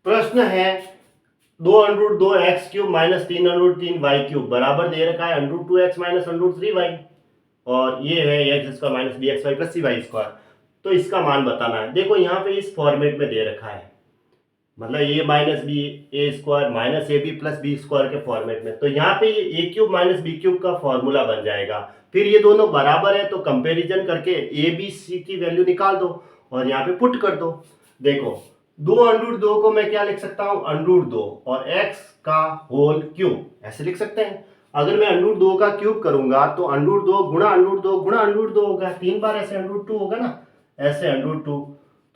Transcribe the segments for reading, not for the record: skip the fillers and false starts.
प्रश्न है 2√2x³ minus 3√3y³ बराबर दे रखा है √2x माइनस √3y और ये है x² minus bxy plus cy²। तो इसका मान बताना है। देखो यहाँ पे इस फॉर्मेट में दे रखा है, मतलब a minus b a square minus a b plus b square के फॉर्मेट में। तो यहाँ पे ये a³ माइनस b³ का फॉर्मूला बन जाएगा। फिर ये दोनों बराबर है तो कंपैरिजन करके ए बी सी की वैल्यू निकाल दो और यहाँ पे पुट कर दो। देखो 2√2 को मैं क्या लिख सकता हूँ, √2 और x का होल क्यूब ऐसे लिख सकते हैं। अगर मैं √2 का क्यूब करूंगा तो √2 गुणा √2 गुणा √2 होगा, 3 बार ऐसे √2 होगा ना, ऐसे √2।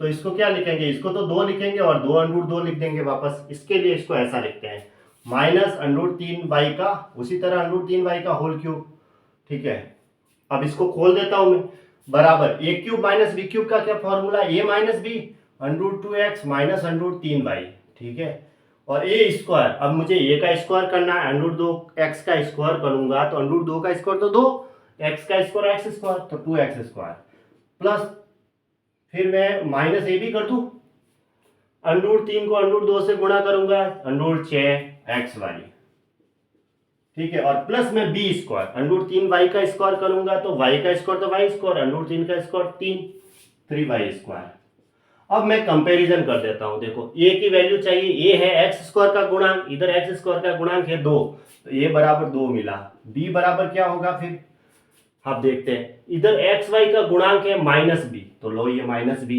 तो इसको क्या लिखेंगे, इसको तो 2 लिखेंगे और 2√2 लिख देंगे वापस। इसके लिए इसको ऐसा लिखते हैं माइनस √3y का उसी तरह √3y का होल क्यूब। ठीक है, अब इसको खोल देता हूं मैं, बराबर a³ माइनस b³ का क्या formula, a minus b √2x minus √3y। ठीक है, और a स्क्वायर, अब मुझे a का स्क्वायर करना है, √2x का स्क्वायर करूंगा तो √2 का स्क्वायर तो 2, x का स्क्वायर x स्क्वायर तो 2x स्क्वायर प्लस फिर मैं माइनस ए भी कर दूं, √3 को √2 से गुणा करूंगा √6xy। ठीक है, और प्लस में बी स्क्वायर √3y का स्क्वायर करूंगा तो y का स्क्वायर तो y स्क्वायर √3 का स्क्वायर 3y स्क्वायर। अब मैं कंपैरिजन कर देता हूं। देखो a की वैल्यू चाहिए, a है x स्क्वायर का गुणांक, इधर x स्क्वायर का गुणांक है 2, तो a बराबर 2 मिला। b बराबर क्या होगा फिर, आप देखते हैं, इधर xy का गुणांक है -b, तो लो ये -b।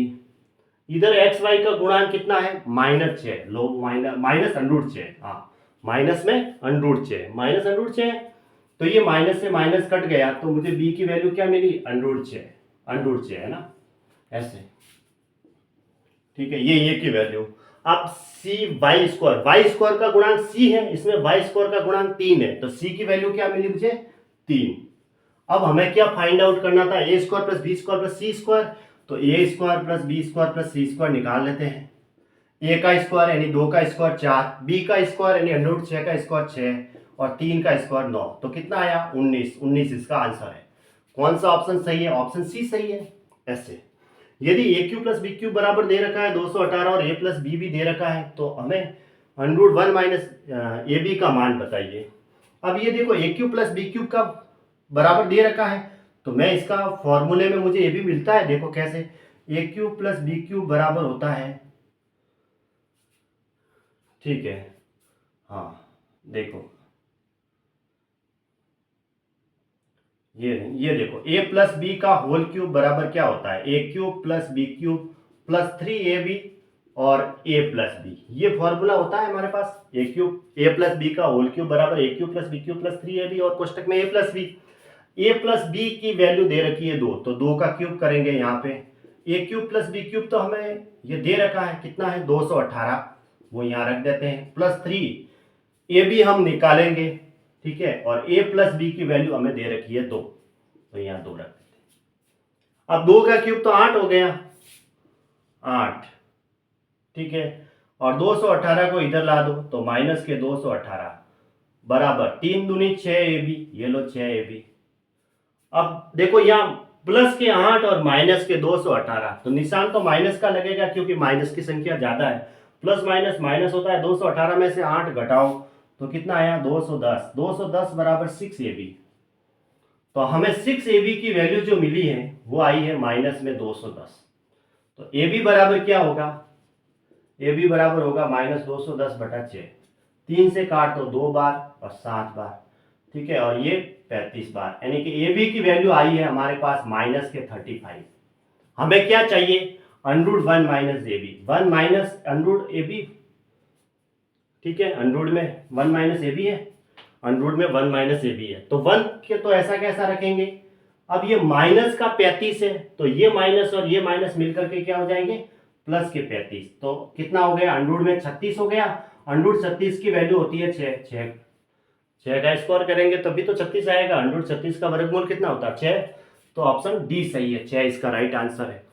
इधर xy का गुणांक कितना है, -6, लो माइनस √6, हाँ माइनस में √6 माइनस √6, तो ये माइनस से माइनस कट गया तो मुझे b की वैल्यू क्या मिली, √6 है ना, ऐसे। ठीक है, ये की वैल्यू। अब cy स्क्वायर का गुणांक c है, इसमें y स्क्वायर का गुणांक 3 है, तो c की वैल्यू क्या मिली मुझे, 3। अब हमें क्या फाइंड आउट करना था, a square plus b square plus c square, तो a square plus b square plus c square निकाल लेते हैं। a का स्क्वायर यानी 2 का स्क्वायर 4, b का स्क्वायर यानी √6 का स्क्वायर 6 और 3 का स्क्वायर 9, तो कितना आया 19 इसका आंसर है। कौन सा ऑप्शन सही है, ऑप्शन सी सही है। ऐसे यदि a³ प्लस b³ बराबर दे रखा है 218 और a प्लस b भी दे रखा है तो हमें √1 माइनस ab का मान बताइए। अब ये देखो a³ प्लस b³ का बराबर दे रखा है तो मैं इसका फॉर्मूले में मुझे ये भी मिलता है, देखो कैसे, a³ प्लस b³ बराबर होता है, ठीक है, हाँ देखो ये देखो a प्लस बी का होल क्यूब बराबर क्या होता है, a³ plus b³ plus 3ab और a प्लस बी, ये फॉर्मूला होता है हमारे पास। a प्लस बी का होल क्यूब बराबर a³ plus b³ plus 3ab और कोष्टक में a plus b. a plus b की वैल्यू दे रखी है 2, तो 2 का क्यूब करेंगे यहाँ पे, a³ प्लस b³ तो हमें ये दे रखा है कितना है 218, वो यहाँ रख देते हैं, प्लस 3ab हम निकालेंगे। ठीक है, और a प्लस बी की वैल्यू हमें दे रखी है 2, तो यहाँ 2 रख देते हैं। अब 2 का क्यूब तो 8 हो गया, 8। ठीक है, और 218 को इधर ला दो तो माइनस के 218 बराबर 3 दूनी 6ab, ये लो 6ab। अब देखो यहाँ प्लस के 8 और माइनस के 218, तो निशान तो माइनस का लगेगा क्योंकि माइनस की संख्या ज्यादा है, प्लस माइनस माइनस होता है, 218 में से 8 घटाओ तो कितना आया 210, 210 बराबर 6ab। तो हमें 6ab की वैल्यू जो मिली है वो आई है माइनस में 210, तो ab बराबर क्या होगा, ab बराबर होगा माइनस 210/6, 3 से काट दो 2 बार और 7 बार, ठीक है, और ये 35 बार, यानी कि ab की वैल्यू आई है हमारे पास माइनस के 35। हमें क्या चाहिए, √1 माइनस ab, 1 माइनस √ab, ठीक है, √ में 1 माइनस ab है, √ में 1 माइनस ab है, तो 1 के तो ऐसा कैसा रखेंगे। अब ये माइनस का 35 है तो ये माइनस और ये माइनस मिलकर के क्या हो जाएंगे, प्लस के 35, तो कितना हो गया, √ में 36 हो गया। √36 की वैल्यू होती है 6 का स्क्वायर करेंगे तभी तो 36 आएगा, √36 का वर्गमूल कितना होता है 6, तो ऑप्शन डी सही है, 6 इसका राइट आंसर है।